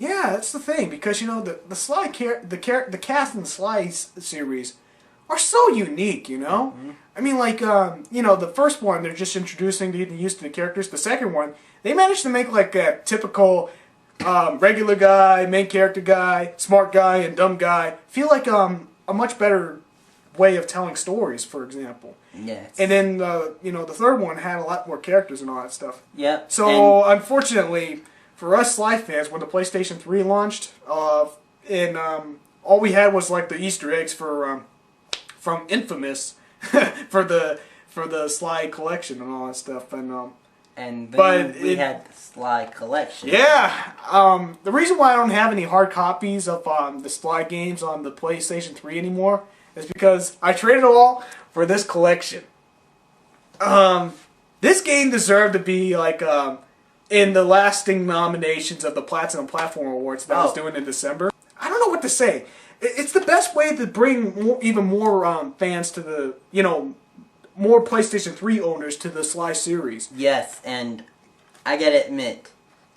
Yeah, that's the thing, because you know the Sly the cast in the Sly series are so unique. You know, I mean, like you know, the first one they're just introducing, getting used to the characters. The second one, they managed to make like a typical regular guy, main character guy, smart guy, and dumb guy feel like a much better way of telling stories, for example. Yes. And then you know, the third one had a lot more characters and all that stuff. Yep. So unfortunately, for us Sly fans, when the PlayStation 3 launched, and all we had was like the Easter eggs for from Infamous for the Sly collection and all that stuff, and then we had the Sly collection. Yeah. The reason why I don't have any hard copies of the Sly games on the PlayStation 3 anymore is because I traded it all for this collection. This game deserved to be like in the lasting nominations of the Platinum Platform Awards that I was doing in December. I don't know what to say. It's the best way to bring even more fans to the, you know, more PlayStation 3 owners to the Sly series. Yes, and I gotta admit,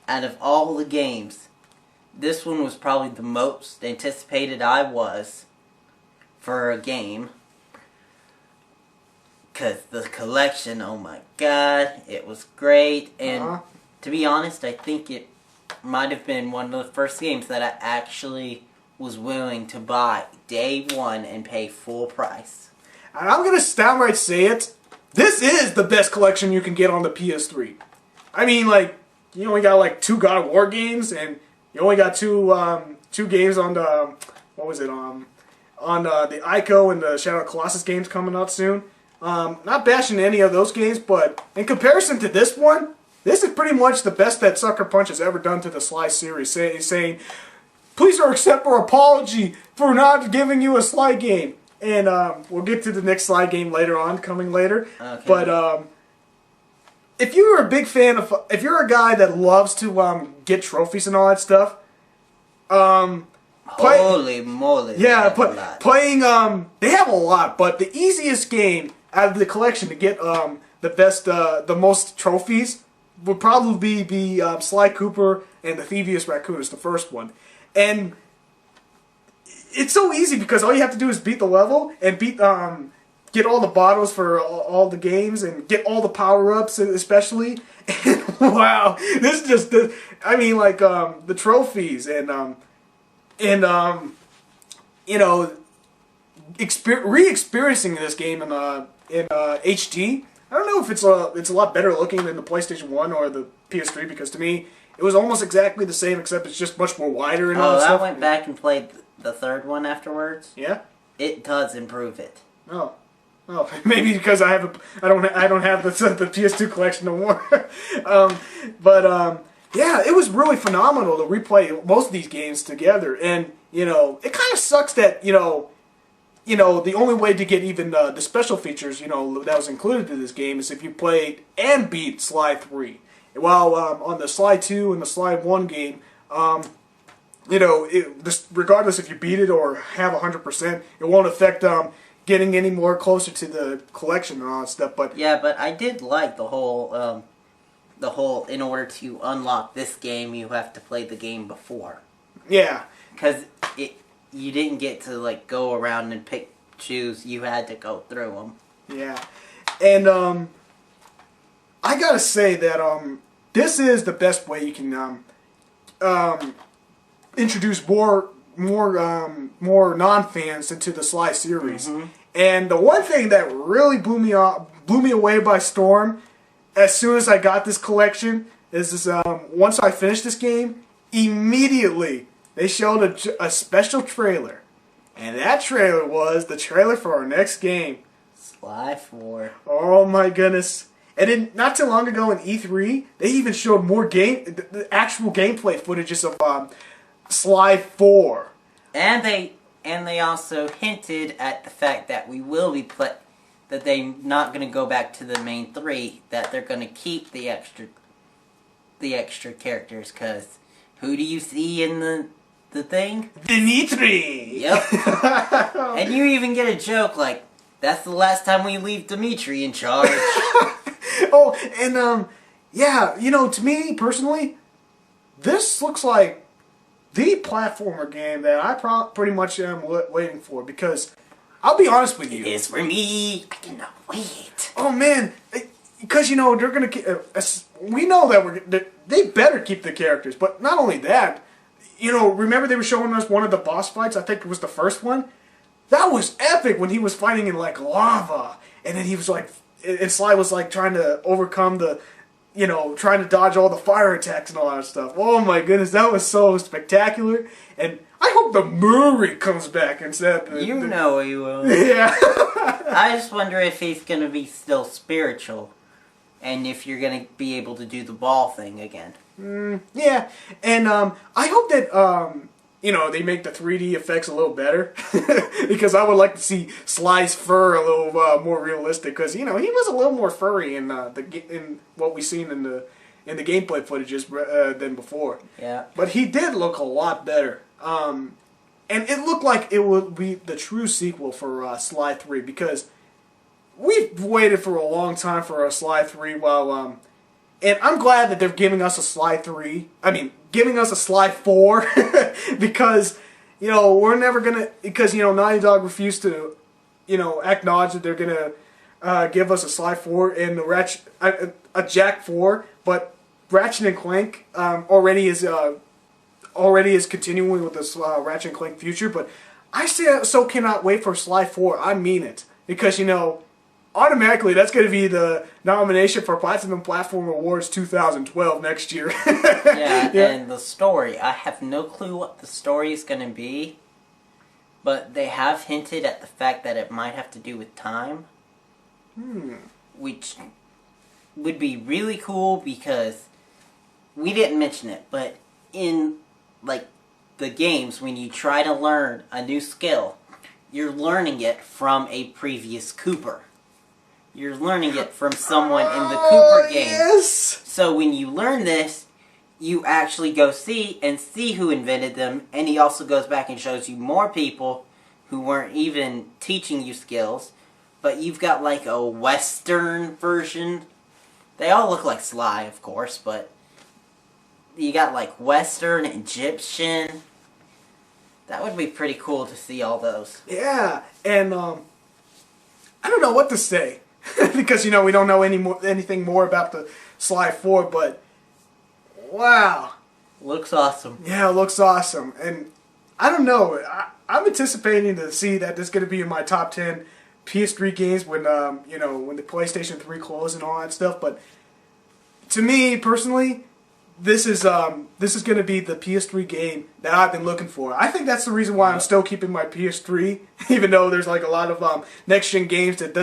out of all the games, this one was probably the most anticipated I was for a game. Because the collection, oh my god, it was great. And to be honest, I think it might have been one of the first games that I actually was willing to buy day one and pay full price. And I'm going to downright say it. This is the best collection you can get on the PS3. I mean, like, you only got like 2 God of War games, and you only got two games on the, what was it, on the Ico and the Shadow of the Colossus games coming out soon. Not bashing any of those games, but in comparison to this one, this is pretty much the best that Sucker Punch has ever done to the Sly series, saying, please accept our apology for not giving you a Sly game. And we'll get to the next Sly game later on, coming later. Okay. But if you're a big fan of, if you're a guy that loves to get trophies and all that stuff, holy moly! Yeah, playing they have a lot, but the easiest game out of the collection to get the best, the most trophies would probably be Sly Cooper and the Thievius Raccoonus, the first one, and it's so easy because all you have to do is beat the level and get all the bottles for all the games and get all the power-ups especially. And wow, this is just I mean, like the trophies and you know, re-experiencing this game in HD. I don't know if it's a lot better looking than the PlayStation 1 or the PS3, because to me it was almost exactly the same, except it's just much more wider and all that stuff. I went back and played the third one afterwards. Yeah, it does improve it. Oh, maybe because I don't have the PS2 collection no more. Yeah, it was really phenomenal to replay most of these games together, and you know, it kind of sucks that you know the only way to get even the special features that was included in this game is if you played and beat Sly 3. While on the Sly 2 and the Sly 1 game, you know, regardless if you beat it or have 100%, it won't affect getting any more closer to the collection and all that stuff. But yeah, but I did like the whole in order to unlock this game, you have to play the game before. Yeah, because you didn't get to like go around and choose. You had to go through them. Yeah, and I gotta say that this is the best way you can introduce more non-fans into the Sly series. Mm-hmm. And the one thing that really blew me away by storm as soon as I got this collection is this, once I finished this game, immediately they showed a special trailer. And that trailer was the trailer for our next game, Sly 4. Oh my goodness. And then not too long ago in E3, they even showed more the actual gameplay footages of Sly 4. And they also hinted at the fact that we will be that they're not going to go back to the main 3, that they're going to keep the extra characters, because who do you see in the thing? Dimitri! Yep. And you even get a joke like, that's the last time we leave Dimitri in charge. Oh, and yeah, to me personally, this looks like the platformer game that I pretty much am waiting for, because I'll be honest with you. It is for me. I cannot wait. Oh man, because they're gonna. We know that they better keep the characters, but not only that. Remember they were showing us one of the boss fights? I think it was the first one. That was epic when he was fighting in like lava, and then he was like, and Sly was like trying to overcome the, trying to dodge all the fire attacks and all that stuff. Oh my goodness, that was so spectacular. And I hope the Murray comes back instead. You know he will. Yeah. I just wonder if he's gonna be still spiritual, and if you're gonna be able to do the ball thing again. Yeah, and I hope that they make the 3D effects a little better, because I would like to see Sly's fur a little more realistic, because he was a little more furry in what we've seen in the gameplay footages than before. Yeah, but he did look a lot better, and it looked like it would be the true sequel for Sly 3, because we've waited for a long time for a Sly 3 while and I'm glad that they're giving us a Sly 3. I mean, giving us a Sly 4. Because, we're never going to... Because, Naughty Dog refused to, acknowledge that they're going to give us a Sly 4 and a Jack 4. But Ratchet and Clank already is continuing with this Ratchet and Clank future. But I so cannot wait for Sly 4. I mean it. Because, automatically, that's going to be the nomination for Platinum Platform Awards 2012 next year. yeah, and the story. I have no clue what the story is going to be, but they have hinted at the fact that it might have to do with time. Which would be really cool, because we didn't mention it, but in, the games, when you try to learn a new skill, you're learning it from a previous Cooper. You're learning it from someone in the Cooper game. Yes! So when you learn this, you actually go see who invented them, and he also goes back and shows you more people who weren't even teaching you skills, but you've got like a Western version. They all look like Sly, of course, but you got like Western, Egyptian. That would be pretty cool to see all those. Yeah, and I don't know what to say. Because, we don't know anything more about the Sly 4, but wow. Looks awesome. Yeah, it looks awesome. And I don't know, I'm anticipating to see that this is going to be in my top 10 PS3 games when, when the PlayStation 3 closes and all that stuff. But to me, personally, this is going to be the PS3 game that I've been looking for. I think that's the reason why I'm still keeping my PS3, even though there's like a lot of next-gen games that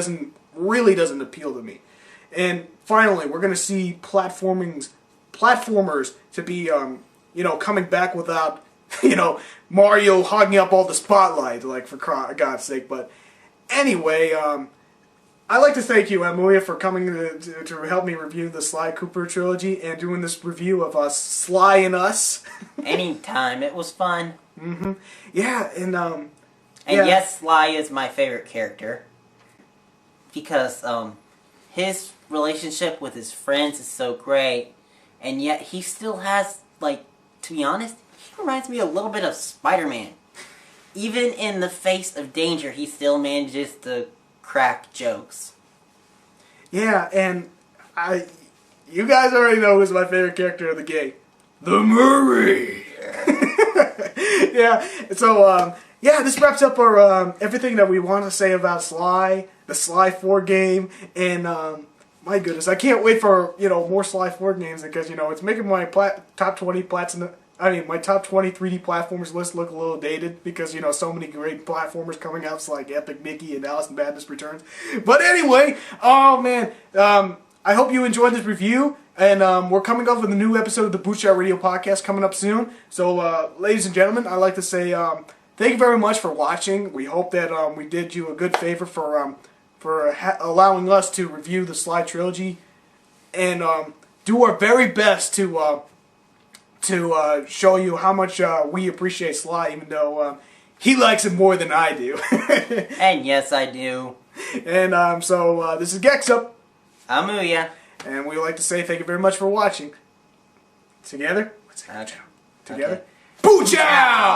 really doesn't appeal to me. And finally, we're going to see platformers to be, coming back without, Mario hogging up all the spotlight, like, for God's sake. But anyway, I'd like to thank you, Amelia, for coming to help me review the Sly Cooper trilogy and doing this review of Sly and Us. Anytime. It was fun. Yeah, and yes, Sly is my favorite character. Because his relationship with his friends is so great, and yet he still has, to be honest, he reminds me a little bit of Spider-Man. Even in the face of danger, he still manages to crack jokes. Yeah, and you guys already know who's my favorite character of the game. The Murray! Yeah, so, this wraps up our everything that we want to say about Sly, the Sly 4 game, and my goodness, I can't wait for more Sly 4 games, because it's making my top 20 my top 20 3D platformers list look a little dated, because so many great platformers coming out, like Epic Mickey and Alice in Madness Returns. But anyway, oh man, I hope you enjoyed this review. And we're coming up with a new episode of the Bootshot Radio Podcast coming up soon. So, ladies and gentlemen, I'd like to say thank you very much for watching. We hope that we did you a good favor for allowing us to review the Sly trilogy, and do our very best to show you how much we appreciate Sly, even though he likes it more than I do. And yes, I do. And so this is Gexup. I'm Ouya. And we would like to say thank you very much for watching. Together? Let's say Okay. Together? Okay. Boo chow!